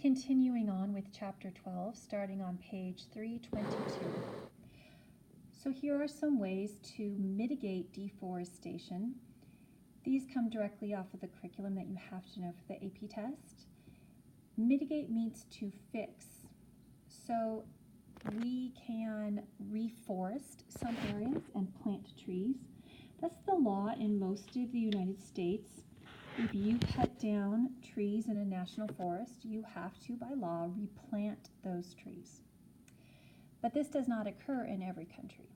Continuing on with Chapter 12, starting on page 322. So here are some ways to mitigate deforestation. These come directly off of the curriculum that you have to know for the AP test. Mitigate means to fix. So we can reforest some areas and plant trees. That's the law in most of the United States. If you cut down trees in a national forest, you have to, by law, replant those trees. But this does not occur in every country.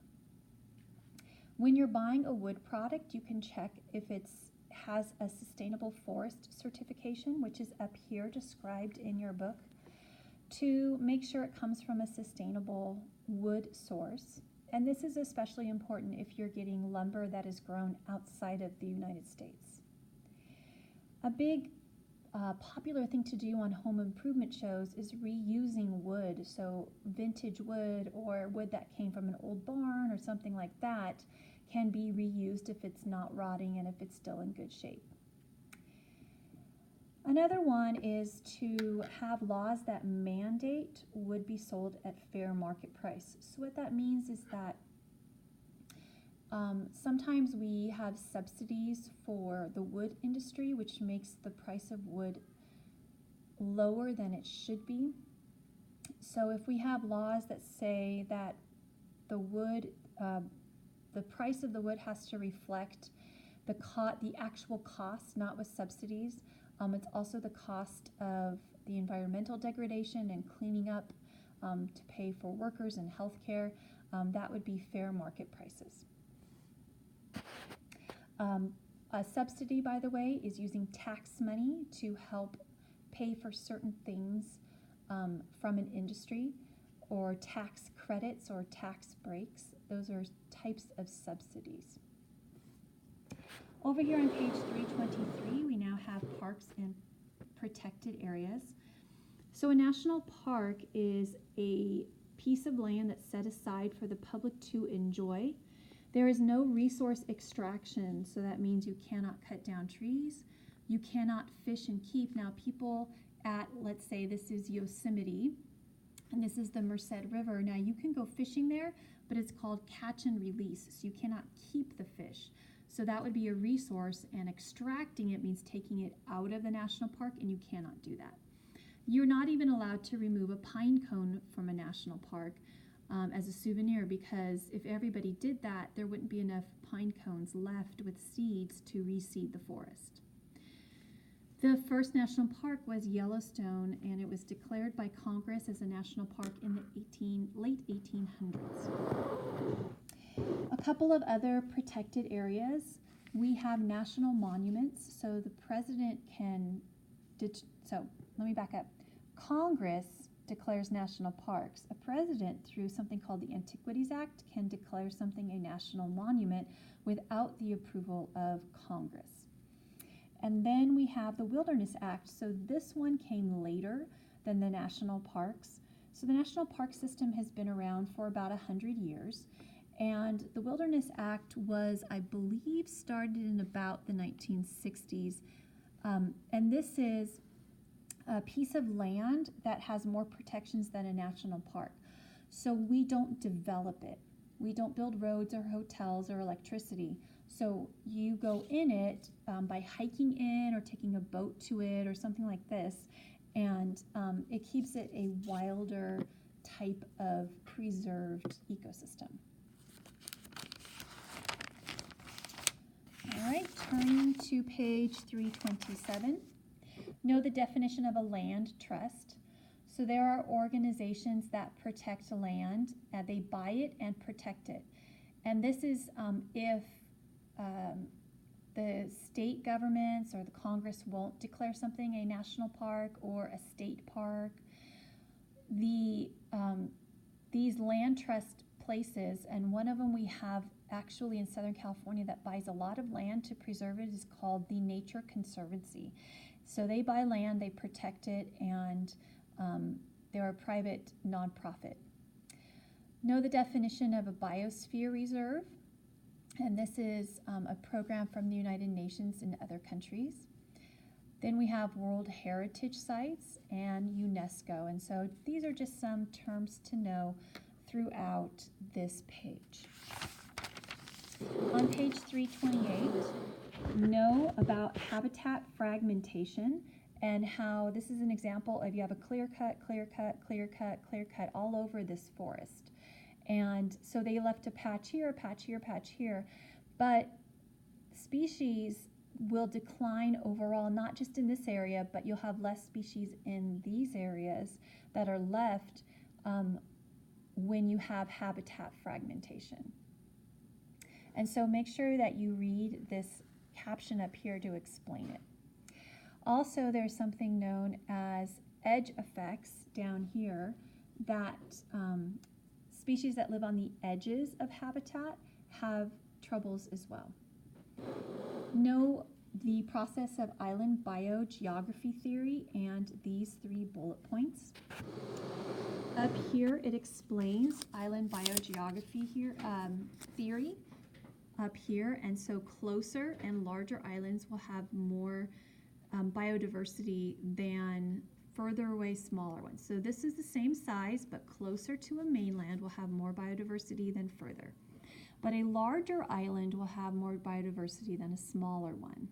When you're buying a wood product, you can check if it has a sustainable forest certification, which is up here described in your book, to make sure it comes from a sustainable wood source. And this is especially important if you're getting lumber that is grown outside of the United States. A big popular thing to do on home improvement shows is reusing wood. So vintage wood or wood that came from an old barn or something like that can be reused if it's not rotting and if it's still in good shape. Another one is to have laws that mandate wood be sold at fair market price. So what that means is that sometimes we have subsidies for the wood industry, which makes the price of wood lower than it should be. So if we have laws that say that the price of the wood has to reflect the actual cost, not with subsidies. It's also the cost of the environmental degradation and cleaning up to pay for workers and health care. That would be fair market prices. A subsidy, by the way, is using tax money to help pay for certain things from an industry, or tax credits or tax breaks. Those are types of subsidies. Over here on page 323, we now have parks and protected areas. So a national park is a piece of land that's set aside for the public to enjoy. There is no resource extraction, so that means you cannot cut down trees, you cannot fish and keep. Now people let's say this is Yosemite, and this is the Merced River. Now you can go fishing there, but it's called catch and release, so you cannot keep the fish. So that would be a resource, and extracting it means taking it out of the national park, and you cannot do that. You're not even allowed to remove a pine cone from a national park as a souvenir, because if everybody did that, there wouldn't be enough pine cones left with seeds to reseed the forest. The first national park was Yellowstone, and it was declared by Congress as a national park in the late 1800s. A couple of other protected areas. We have national monuments, so the president can, so let me back up. Congress declares national parks. A president, through something called the Antiquities Act, can declare something a national monument without the approval of Congress. And then we have the Wilderness Act. So this one came later than the national parks. So the national park system has been around for about 100 years. And the Wilderness Act was, I believe, started in about the 1960s. And this is a piece of land that has more protections than a national park. So we don't develop it. We don't build roads or hotels or electricity. So you go in it by hiking in or taking a boat to it or something like this, and it keeps it a wilder type of preserved ecosystem. All right, turning to page 327. Know the definition of a land trust. So there are organizations that protect land. They buy it and protect it. And this is if the state governments or the Congress won't declare something a national park or a state park. These land trust places, and one of them we have actually in Southern California that buys a lot of land to preserve it, is called the Nature Conservancy. So they buy land, they protect it, and they're a private nonprofit. Know the definition of a biosphere reserve, and this is a program from the United Nations in other countries. Then we have World Heritage Sites and UNESCO. And so these are just some terms to know throughout this page. On page 328, know about habitat fragmentation and how this is an example of you have a clear cut, clear cut, clear cut, clear cut all over this forest. And so they left a patch here, patch here, patch here. But species will decline overall, not just in this area, but you'll have less species in these areas that are left when you have habitat fragmentation. And so make sure that you read this caption up here to explain it. Also, there's something known as edge effects down here that species that live on the edges of habitat have troubles as well. Know the process of island biogeography theory and these 3 bullet points. Up here, it explains island biogeography here, theory up here, and so closer and larger islands will have more biodiversity than further away smaller ones. So this is the same size, but closer to a mainland will have more biodiversity than further. But a larger island will have more biodiversity than a smaller one.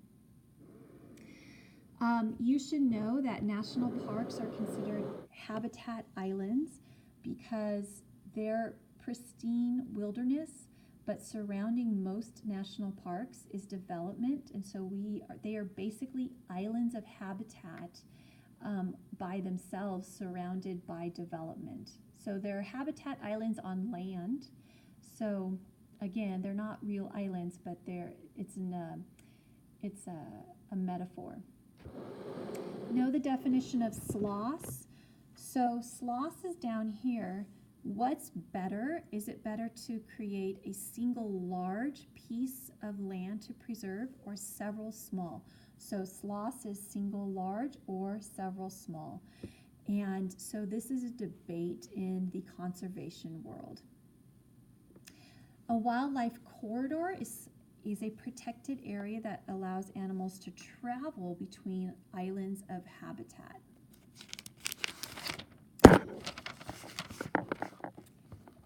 You should know that national parks are considered habitat islands because they're pristine wilderness, but surrounding most national parks is development, and so they are basically islands of habitat by themselves, surrounded by development. So they're habitat islands on land. So again, they're not real islands, but it's a metaphor. Know the definition of SLOS. So SLOS is down here. What's better? Is it better to create a single large piece of land to preserve or several small? So SLOS is single large or several small. And so this is a debate in the conservation world. A wildlife corridor is a protected area that allows animals to travel between islands of habitat.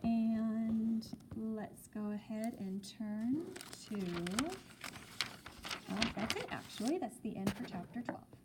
And let's go ahead and turn to, that's it actually, that's the end for chapter 12.